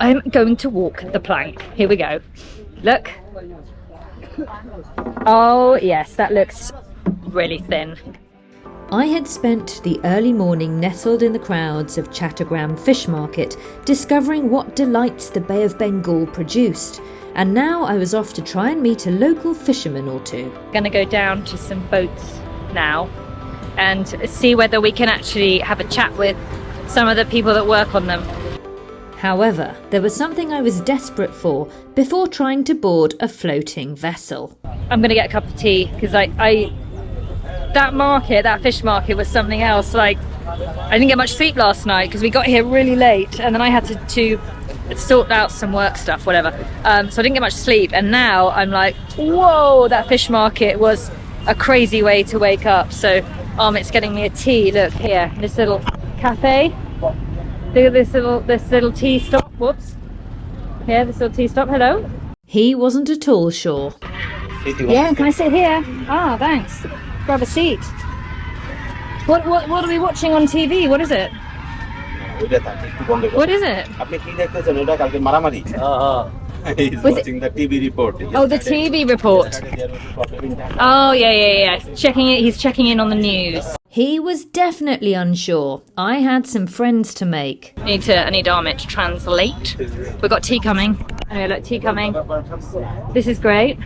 I'm going to walk the plank. Here we go. Look. Oh yes, that looks really thin. I had spent the early morning nestled in the crowds of Chittagong fish market, discovering what delights the Bay of Bengal produced, and now I was off to try and meet a local fisherman or two. Gonna go down to some boats now and see whether we can actually have a chat with some of the people that work on them. However, there was something I was desperate for before trying to board a floating vessel. I'm gonna get a cup of tea because that fish market was something else. Like, I didn't get much sleep last night because we got here really late, and then I had to sort out some work stuff, whatever. So I didn't get much sleep, and now I'm like, whoa, that fish market was a crazy way to wake up. So Amit's getting me a tea. Look here, this little cafe. Look at this little tea stop. Whoops. Here, this little tea stop. Hello. He wasn't at all sure. Yeah, can I sit here? Ah, thanks. Grab a seat. What are we watching on TV? What is it? What is it? He's watching the TV report. Oh, the TV report. Oh, yeah. He's checking in on the news. He was definitely unsure. I had some friends to make. I need Amit to translate. We've got tea coming. Anyway, look, tea coming. This is great.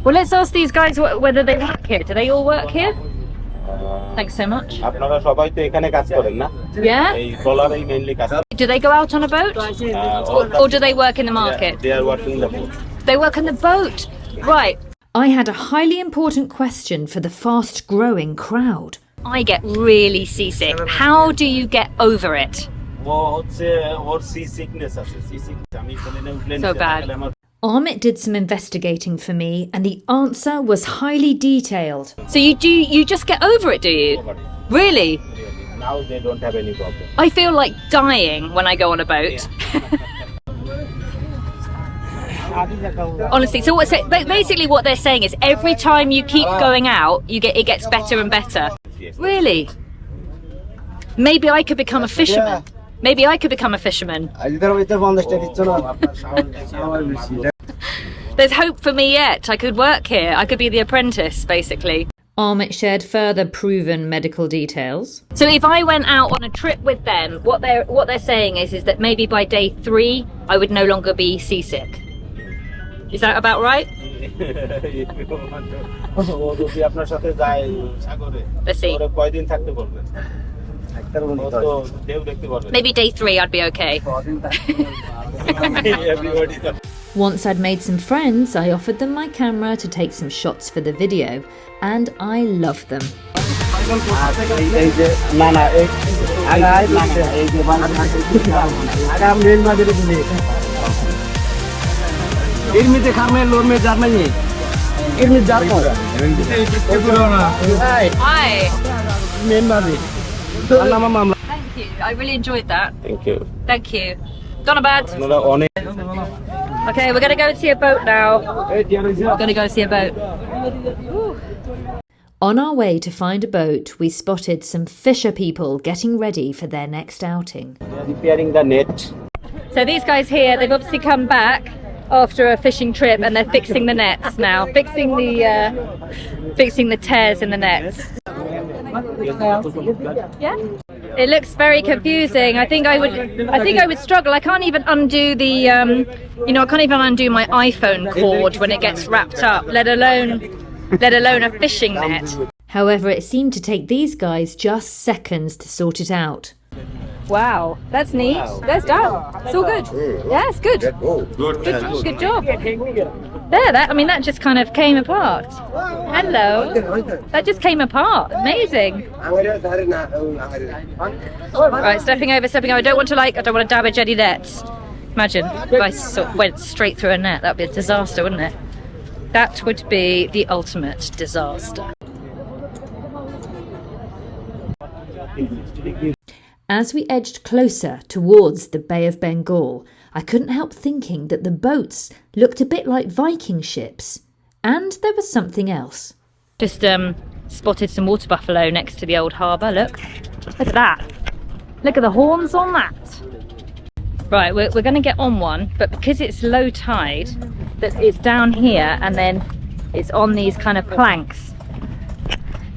Well, let's ask these guys whether they work here. Do they all work here? Thanks so much. Yeah? Do they go out on a boat? Or do they work in the market? They are working in the boat. They work in the boat. Right. I had a highly important question for the fast-growing crowd. I get really seasick. How do you get over it? So bad. Amit did some investigating for me, and the answer was highly detailed. So you just get over it, do you? Really? Now they don't have any problem. I feel like dying when I go on a boat. Honestly, so basically what they're saying is every time you keep going out, it gets better and better. Really? Maybe I could become a fisherman. There's hope for me yet. I could work here. I could be the apprentice, basically. Amit shared further proven medical details. So if I went out on a trip with them, what they're saying is that maybe by day 3 I would no longer be seasick. Is that about right? Let's see. Maybe day 3 I'd be okay. Once I'd made some friends, I offered them my camera to take some shots for the video, and I loved them. Hi. Thank you. I really enjoyed that. Thank you. Thank you. Donabad. Okay, we're gonna go see a boat now. We're gonna go see a boat. Whew. On our way to find a boat, we spotted some fisher people getting ready for their next outing. They are repairing the net. So these guys here, they've obviously come back after a fishing trip and they're fixing the nets now, fixing the tears in the nets. Yeah. It looks very confusing. I think I would struggle. I can't even undo the I can't even undo my iPhone cord when it gets wrapped up, let alone a fishing net. However, it seemed to take these guys just seconds to sort it out. Wow, that's neat. That's done. It's all good. Yeah, it's good. Good job. There, that just kind of came apart. Hello. That just came apart. Amazing. Right, stepping over. I don't want to damage any nets. Imagine if I sort of went straight through a net. That'd be a disaster, wouldn't it? That would be the ultimate disaster. As we edged closer towards the Bay of Bengal, I couldn't help thinking that the boats looked a bit like Viking ships. And there was something else. Just spotted some water buffalo next to the old harbour. Look at that. Look at the horns on that. Right, we're going to get on one, but because it's low tide, that it's down here and then it's on these kind of planks.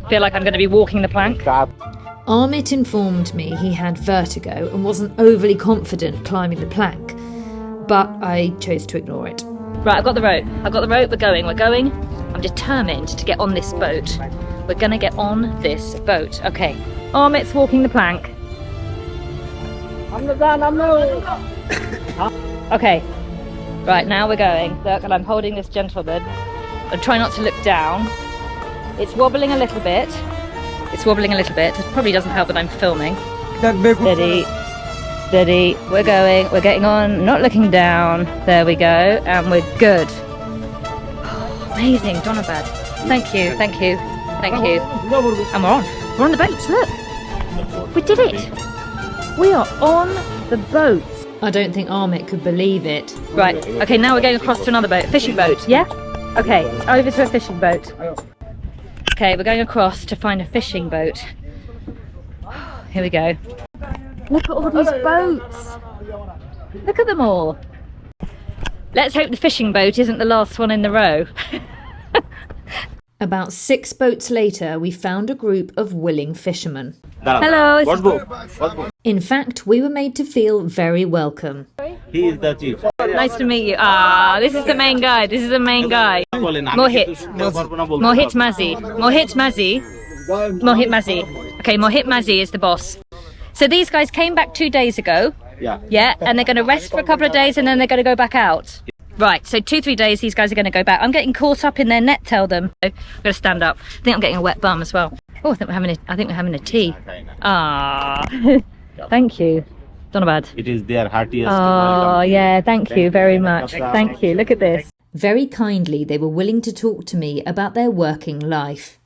Feel like I'm going to be walking the plank. Amit informed me he had vertigo and wasn't overly confident climbing the plank, but I chose to ignore it. Right, I've got the rope. We're going. I'm determined to get on this boat. We're going to get on this boat. Okay, Amit's walking the plank. Okay, right, now we're going. Look, and I'm holding this gentleman. I'm trying not to look down. It's wobbling a little bit. It probably doesn't help that I'm filming. Steady. We're going. We're getting on. Not looking down. There we go. And we're good. Oh, amazing, Donabad. Thank you. And we're on. We're on the boat. Look. We did it. We are on the boat. I don't think Amit could believe it. Right. Okay, now we're going across to another boat. Fishing boat. Yeah? Okay, over to a fishing boat. Okay, we're going across to find a fishing boat. Here we go. Look at all these boats. Look at them all. Let's hope the fishing boat isn't the last one in the row. About 6 boats later, we found a group of willing fishermen. Hello. In fact, we were made to feel very welcome. He is the chief. Nice to meet you. This is the main guy. Mohit Mazi. Okay, Mohit Mazi is the boss. So these guys came back 2 days ago. Yeah, and they're going to rest for a couple of days and then they're going to go back out. Right, so 2-3 days these guys are going to go back. I'm getting caught up in their net, tell them. I'm going to stand up. I think I'm getting a wet bum as well. Oh, I think we're having a tea. Thank you. Donabad. It is their heartiest. Oh, yeah, thank you very much. Thank you. Look at this. Very kindly, they were willing to talk to me about their working life.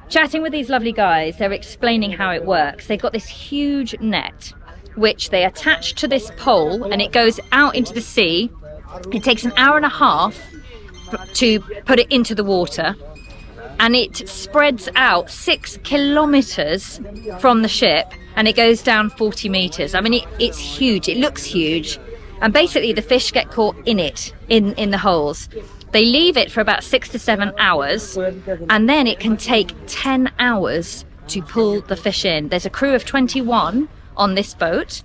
Chatting with these lovely guys, they're explaining how it works. They've got this huge net, which they attach to this pole, and it goes out into the sea. It takes an hour and a half to put it into the water, and it spreads out 6 kilometres from the ship, and it goes down 40 metres. I mean, it's huge. It looks huge. And basically the fish get caught in it, in the holes. They leave it for about 6 to 7 hours, and then it can take 10 hours to pull the fish in. There's a crew of 21 on this boat,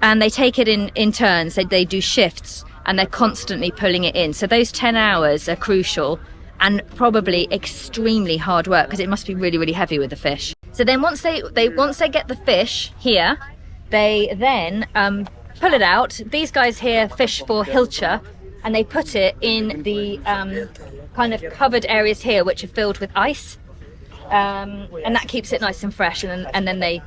and they take it in turns. They do shifts, and they're constantly pulling it in. So those 10 hours are crucial and probably extremely hard work, because it must be really, really heavy with the fish. So then once they get the fish here, they then pull it out. These guys here fish for Hilsha, and they put it in the kind of covered areas here, which are filled with ice, and that keeps it nice and fresh. And then they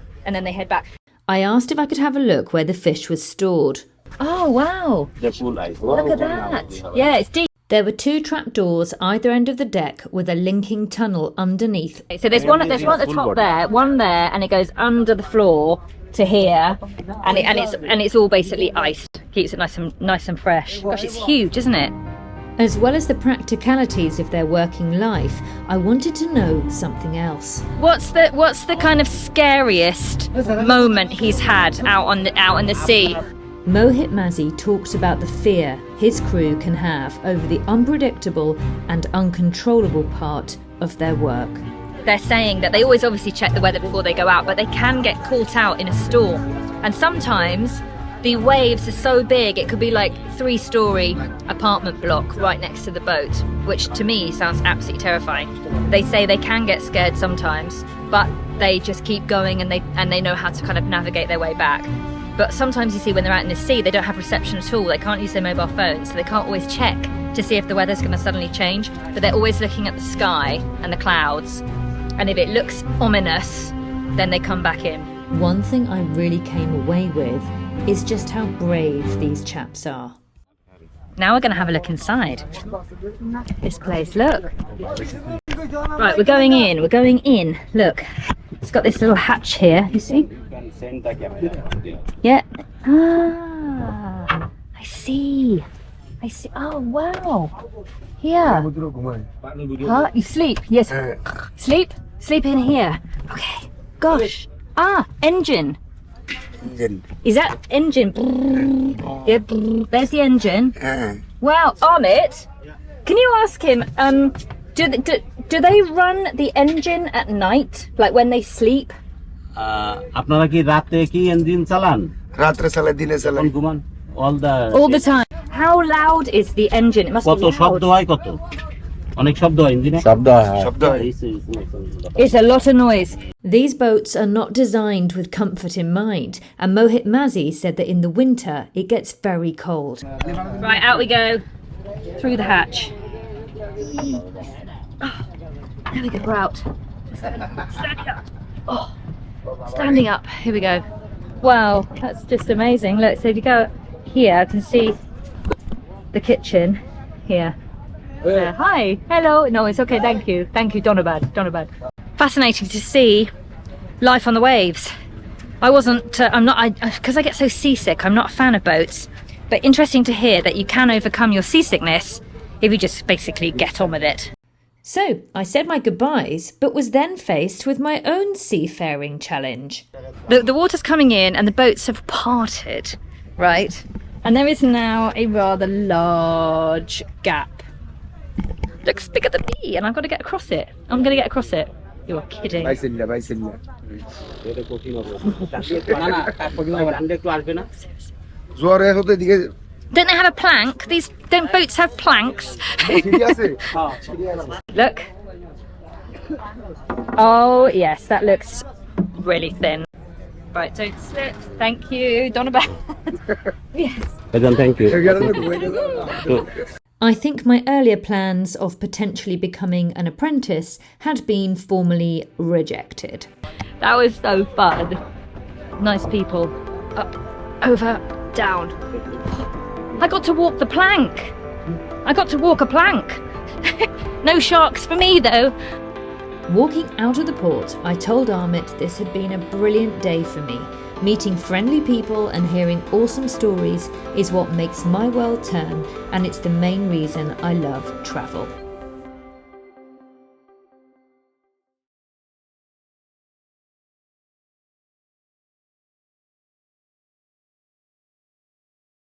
head back. I asked if I could have a look where the fish was stored. Oh wow! The full ice. Look at that. Yeah, it's deep. There were 2 trapdoors either end of the deck with a linking tunnel underneath. So there's one at the top there, one there, and it goes under the floor to here, and it's all basically iced. Keeps it nice and fresh. Gosh, it's huge, isn't it? As well as the practicalities of their working life, I wanted to know something else. What's the kind of scariest moment he's had out in the sea? Mohit Mazi talks about the fear his crew can have over the unpredictable and uncontrollable part of their work. They're saying that they always obviously check the weather before they go out, but they can get caught out in a storm. And sometimes the waves are so big, it could be like 3-story apartment block right next to the boat, which to me sounds absolutely terrifying. They say they can get scared sometimes, but they just keep going, and they know how to kind of navigate their way back. But sometimes you see when they're out in the sea, they don't have reception at all. They can't use their mobile phones, so they can't always check to see if the weather's going to suddenly change. But they're always looking at the sky and the clouds. And if it looks ominous, then they come back in. One thing I really came away with is just how brave these chaps are. Now we're going to have a look inside this place. Look. Right, we're going in. Look. It's got this little hatch here, you see? Yeah. I see. Oh, wow. Here. Huh? You sleep? Yes. Sleep in here. Okay. Gosh. Engine. Engine. Is that engine? Yeah, there's the engine. Wow, Amit, can you ask him, do they run the engine at night, like when they sleep? আপনারা কি রাতে কি engine চালান? রাত্রে চালায় দিনে চালায়। কোন ঘুমান? All the time. How loud is the engine? It must কত be শব্দ loud. হয় কত? অনেক শব্দ হয় ইঞ্জিনে? শব্দ হয়। It's a lot of noise. These boats are not designed with comfort in mind, and Mohit Mazi said that in the winter it gets very cold. Right, out we go. Through the hatch. Oh, there we go, we're out. Standing up. Oh, standing up. Here we go. Wow, that's just amazing. Look, so if you go here, I can see the kitchen here. Hi, hello. No, it's okay, thank you. Thank you, Donabad. Fascinating to see life on the waves. Because I get so seasick, I'm not a fan of boats. But interesting to hear that you can overcome your seasickness if you just basically get on with it. So I said my goodbyes, but was then faced with my own seafaring challenge. The water's coming in and the boats have parted, right? And there is now a rather large gap. Looks bigger than me, and I've got to get across it. I'm going to get across it. You're kidding. বাইসিল্লা বাইসিল্লা। জোয়ারে হতে দিকে Don't they have a plank? Don't boats have planks? সিঁড়ি আছে? Look. Oh yes, that looks really thin. Right, don't slip. Thank you, Donovan. Yes. Thank you. I think my earlier plans of potentially becoming an apprentice had been formally rejected. That was so fun. Nice people. Up, over, down. I got to walk the plank. I got to walk a plank. No sharks for me though. Walking out of the port, I told Amit this had been a brilliant day for me. Meeting friendly people and hearing awesome stories is what makes my world turn, and it's the main reason I love travel.